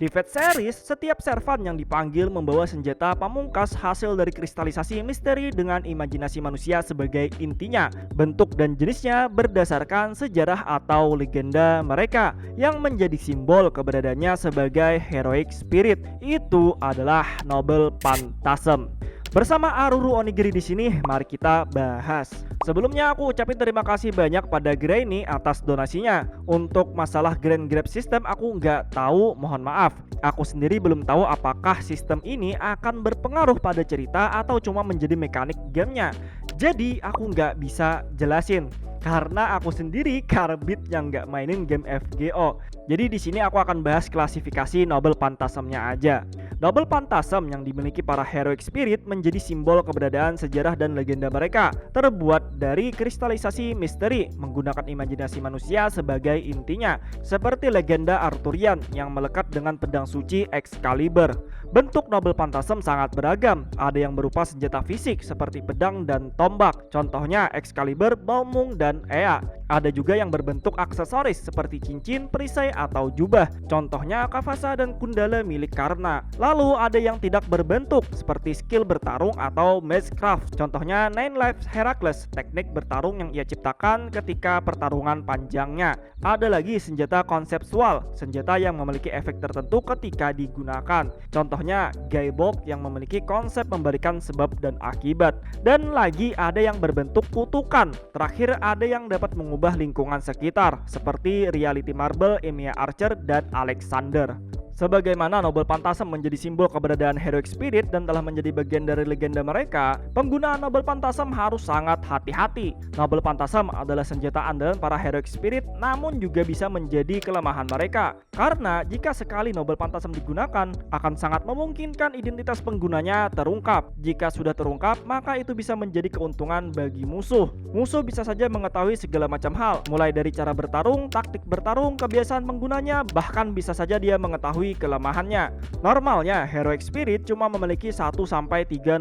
Di Fate series, setiap servan yang dipanggil membawa senjata pamungkas hasil dari kristalisasi misteri dengan imajinasi manusia sebagai intinya. Bentuk dan jenisnya berdasarkan sejarah atau legenda mereka yang menjadi simbol keberadaannya sebagai heroic spirit. Itu adalah Noble Phantasm. Bersama Aruru Onigiri di sini, mari kita bahas. Sebelumnya aku ucapin terima kasih banyak pada Grainy atas donasinya. Untuk masalah Grand Grab System aku nggak tahu, mohon maaf. Aku sendiri belum tahu apakah sistem ini akan berpengaruh pada cerita atau cuma menjadi mekanik gamenya. Jadi aku nggak bisa jelasin karena aku sendiri karbit yang nggak mainin game FGO. Jadi di sini aku akan bahas klasifikasi Noble Phantasm-nya aja. Noble Phantasm yang dimiliki para heroic spirit menjadi simbol keberadaan sejarah dan legenda mereka. Terbuat dari kristalisasi misteri menggunakan imajinasi manusia sebagai intinya, seperti legenda Arthurian yang melekat dengan pedang suci Excalibur. Bentuk Noble Phantasm sangat beragam. Ada yang berupa senjata fisik seperti pedang dan tombak. Contohnya Excalibur, Balmung, dan Ea. Ada juga yang berbentuk aksesoris seperti cincin, perisai, atau jubah. Contohnya Kavasa dan Kundala milik Karna. Lalu ada yang tidak berbentuk seperti skill bertarung atau Magecraft. Contohnya Nine Lives Heracles, teknik bertarung yang ia ciptakan ketika pertarungan panjangnya. Ada lagi senjata konseptual, senjata yang memiliki efek tertentu ketika digunakan. Contohnya Gaibolt yang memiliki konsep memberikan sebab dan akibat. Dan lagi ada yang berbentuk kutukan. Terakhir ada yang dapat mengubah lingkungan sekitar seperti Reality Marble, Emilia Archer, dan Alexander. Sebagaimana Noble Phantasm menjadi simbol keberadaan heroic spirit dan telah menjadi bagian dari legenda mereka, penggunaan Noble Phantasm harus sangat hati-hati. Noble Phantasm adalah senjata andalan para heroic spirit, namun juga bisa menjadi kelemahan mereka. Karena jika sekali Noble Phantasm digunakan, akan sangat memungkinkan identitas penggunanya terungkap. Jika sudah terungkap, maka itu bisa menjadi keuntungan bagi musuh. Musuh bisa saja mengetahui segala macam hal, mulai dari cara bertarung, taktik bertarung, kebiasaan penggunanya, bahkan bisa saja dia mengetahui kelemahannya. Normalnya heroic spirit cuma memiliki 1-3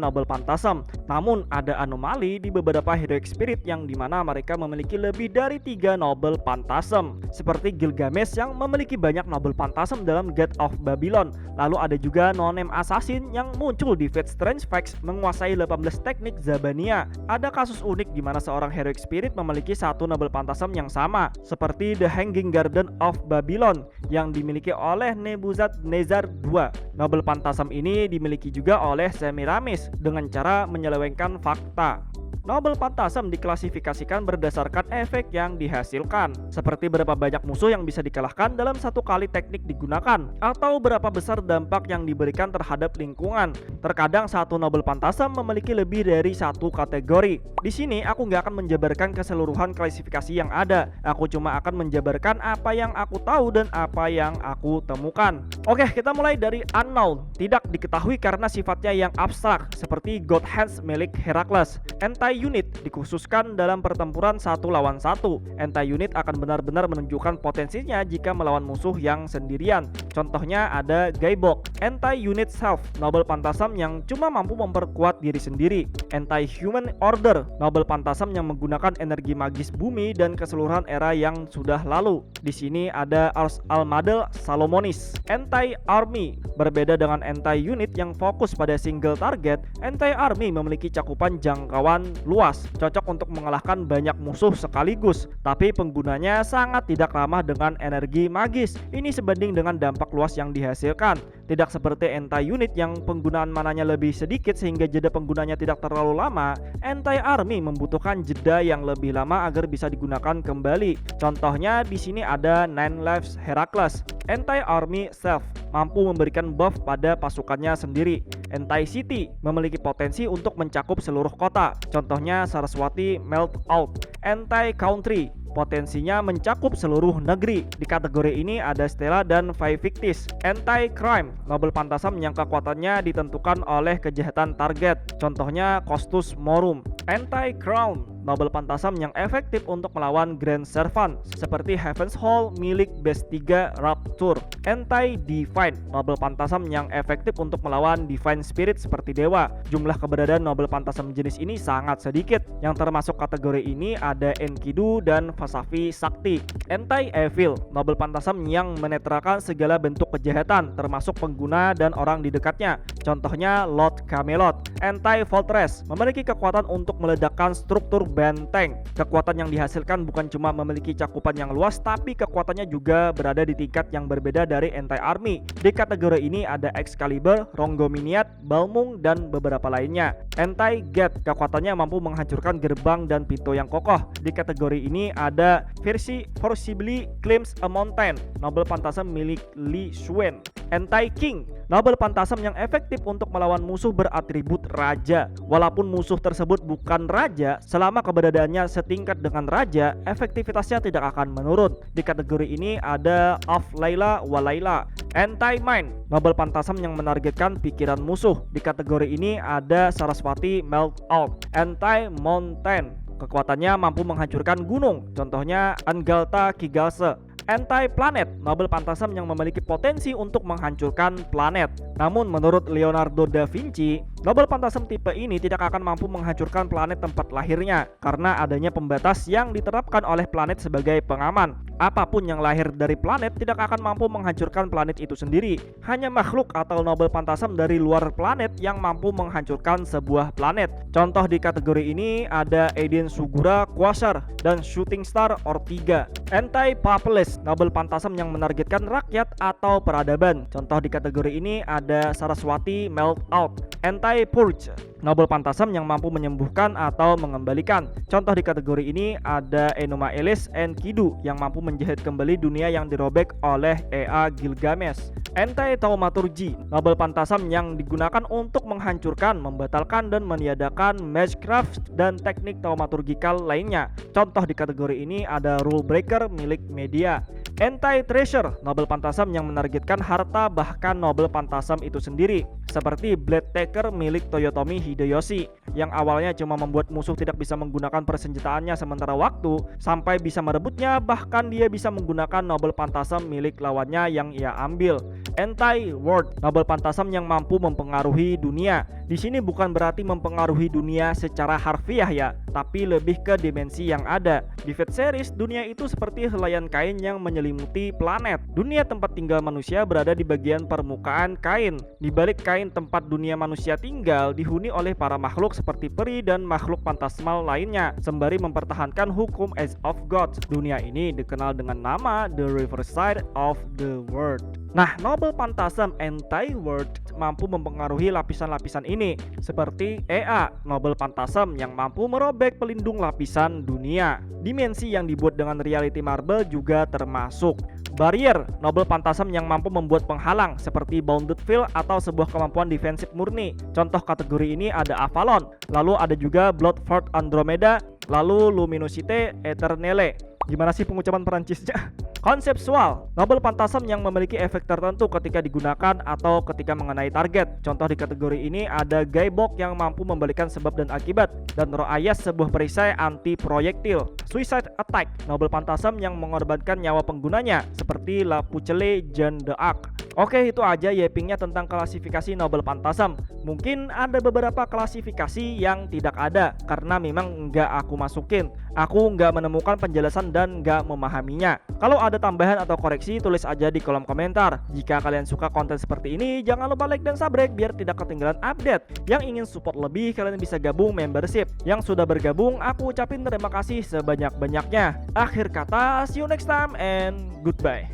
Noble Phantasm. Namun ada anomali di beberapa heroic spirit yang dimana mereka memiliki lebih dari 3 Noble Phantasm. Seperti Gilgamesh yang memiliki banyak Noble Phantasm dalam God of Babylon. Lalu ada juga No-Name Assassin yang muncul di Fate Strange Facts menguasai 18 teknik Zabania. Ada kasus unik di mana seorang heroic spirit memiliki 1 Noble Phantasm yang sama, seperti The Hanging Garden of Babylon yang dimiliki oleh Nebuzadnezar II. Noble Phantasm ini dimiliki juga oleh Semiramis dengan cara menyelewengkan fakta. Noble Phantasm diklasifikasikan berdasarkan efek yang dihasilkan, seperti berapa banyak musuh yang bisa dikalahkan dalam satu kali teknik digunakan, atau berapa besar dampak yang diberikan terhadap lingkungan. Terkadang satu Noble Phantasm memiliki lebih dari satu kategori. Di sini aku nggak akan menjabarkan keseluruhan klasifikasi yang ada. Aku cuma akan menjabarkan apa yang aku tahu dan apa yang aku temukan. Oke, kita mulai dari unknown, tidak diketahui karena sifatnya yang abstrak, seperti God Hands milik Heracles. Anti-unit dikhususkan dalam pertempuran 1 lawan 1. Anti-unit akan benar-benar menunjukkan potensinya jika melawan musuh yang sendirian. Contohnya ada Gaibolt. Anti-unit self, Noble Phantasm yang cuma mampu memperkuat diri sendiri. Anti-human order, Noble Phantasm yang menggunakan energi magis bumi dan keseluruhan era yang sudah lalu. Di sini ada Ars Almadel Salomonis. Anti-army, berbeda dengan anti-unit yang fokus pada single target, anti-army memiliki cakupan jangkauan luas, cocok untuk mengalahkan banyak musuh sekaligus, tapi penggunanya sangat tidak ramah dengan energi magis. Ini sebanding dengan dampak luas yang dihasilkan. Tidak seperti anti-unit yang penggunaan mananya lebih sedikit sehingga jeda penggunanya tidak terlalu lama, anti-army membutuhkan jeda yang lebih lama agar bisa digunakan kembali. Contohnya di sini ada Nine Lives Heracles. Anti-army self mampu memberikan buff pada pasukannya sendiri. Anti-city memiliki potensi untuk mencakup seluruh kota. Contohnya Saraswati Melt Out. Anti-country potensinya mencakup seluruh negeri. Di kategori ini ada Stella dan Victis. Anti-crime, Noble Phantasm yang kekuatannya ditentukan oleh kejahatan target. Contohnya Costus Morum. Anti-crown, Noble Pantasam yang efektif untuk melawan Grand Servant seperti Heaven's Hall milik Base 3 Rapture. Anti-Divine, Noble Pantasam yang efektif untuk melawan Divine Spirit seperti dewa. Jumlah keberadaan Noble Pantasam jenis ini sangat sedikit. Yang termasuk kategori ini ada Enkidu dan Vasavi Sakti. Anti-Evil, Noble Pantasam yang menetralkan segala bentuk kejahatan termasuk pengguna dan orang di dekatnya. Contohnya Lord Camelot. Anti-Fortress, memiliki kekuatan untuk meledakkan struktur benteng. Kekuatan yang dihasilkan bukan cuma memiliki cakupan yang luas, tapi kekuatannya juga berada di tingkat yang berbeda dari Anti-Army. Di kategori ini ada Excalibur, Rongominiat, Balmung, dan beberapa lainnya. Anti-Gate, kekuatannya mampu menghancurkan gerbang dan pintu yang kokoh. Di kategori ini ada versi Forcibly Climbs a Mountain, Noble Pantasam milik Li Xuan. Anti-King, Noble Pantasam yang efektif untuk melawan musuh beratribut raja. Walaupun musuh tersebut bukan raja, selama keberadaannya setingkat dengan raja, efektivitasnya tidak akan menurun. Di kategori ini ada Of Layla wa Layla. Anti-Mind, Noble Pantasam yang menargetkan pikiran musuh. Di kategori ini ada Saraswati Meltout. Anti-Mountain, kekuatannya mampu menghancurkan gunung. Contohnya Angalta Kigalse. Anti-Planet, Noble Pantasam yang memiliki potensi untuk menghancurkan planet. Namun menurut Leonardo da Vinci, Noble Pantasam tipe ini tidak akan mampu menghancurkan planet tempat lahirnya karena adanya pembatas yang diterapkan oleh planet sebagai pengaman. Apapun yang lahir dari planet tidak akan mampu menghancurkan planet itu sendiri. Hanya makhluk atau Noble Pantasam dari luar planet yang mampu menghancurkan sebuah planet. Contoh di kategori ini ada Aiden Sugura Quasar dan Shooting Star Ortiga. Anti-Papalist, Noble Pantasam yang menargetkan rakyat atau peradaban. Contoh di kategori ini ada Saraswati Meltout. Anti-Purge, Noble Pantasam yang mampu menyembuhkan atau mengembalikan. Contoh di kategori ini ada Enuma Elish Enkidu yang mampu menjahit kembali dunia yang dirobek oleh Ea Gilgamesh. Anti-Thaumaturgy, Noble Pantasam yang digunakan untuk menghancurkan, membatalkan, dan meniadakan magecraft dan teknik thaumaturgical lainnya. Contoh di kategori ini ada Rule Breaker milik Media. Anti-Treasure, Noble Pantasam yang menargetkan harta bahkan Noble Pantasam itu sendiri, seperti Blade Taker milik Toyotomi Hideyoshi yang awalnya cuma membuat musuh tidak bisa menggunakan persenjataannya sementara waktu sampai bisa merebutnya, bahkan dia bisa menggunakan Noble Pantasam milik lawannya yang ia ambil. Anti-World, Noble Pantasam yang mampu mempengaruhi dunia. Di sini bukan berarti mempengaruhi dunia secara harfiah ya, tapi lebih ke dimensi yang ada. Di Fate series, dunia itu seperti helaian kain yang menyelimuti planet. Dunia tempat tinggal manusia berada di bagian permukaan kain. Di balik kain tempat dunia manusia tinggal dihuni oleh para makhluk seperti peri dan makhluk fantasmal lainnya, sembari mempertahankan hukum Age of Gods. Dunia ini dikenal dengan nama The Riverside of the World. Nah, Noble Pantasam Anti-World mampu mempengaruhi lapisan-lapisan ini, seperti Ea, Noble Pantasam yang mampu merobek pelindung lapisan dunia. Dimensi yang dibuat dengan Reality Marble juga termasuk. Barrier, Noble Pantasam yang mampu membuat penghalang seperti Bounded Field atau sebuah kemampuan defensif murni. Contoh kategori ini ada Avalon, lalu ada juga Bloodford Andromeda, lalu Luminosité Eternelle. Gimana sih pengucapan Perancisnya? Konseptual, Noble Pantasam yang memiliki efek tertentu ketika digunakan atau ketika mengenai target. Contoh di kategori ini ada Gaibok yang mampu membalikan sebab dan akibat, dan Roh Ayas, sebuah perisai anti proyektil. Suicide Attack, Noble Pantasam yang mengorbankan nyawa penggunanya seperti La Pucelle Jeanne d'Arc. Oke, itu aja yapingnya tentang klasifikasi Noble Pantasam. Mungkin ada beberapa klasifikasi yang tidak ada karena memang nggak aku masukin. Aku nggak menemukan penjelasan dan nggak memahaminya. Kalau ada tambahan atau koreksi, tulis aja di kolom komentar. Jika kalian suka konten seperti ini, jangan lupa like dan subscribe biar tidak ketinggalan update. Yang ingin support lebih, kalian bisa gabung membership. Yang sudah bergabung, aku ucapin terima kasih sebanyak-banyaknya. Akhir kata, see you next time and goodbye.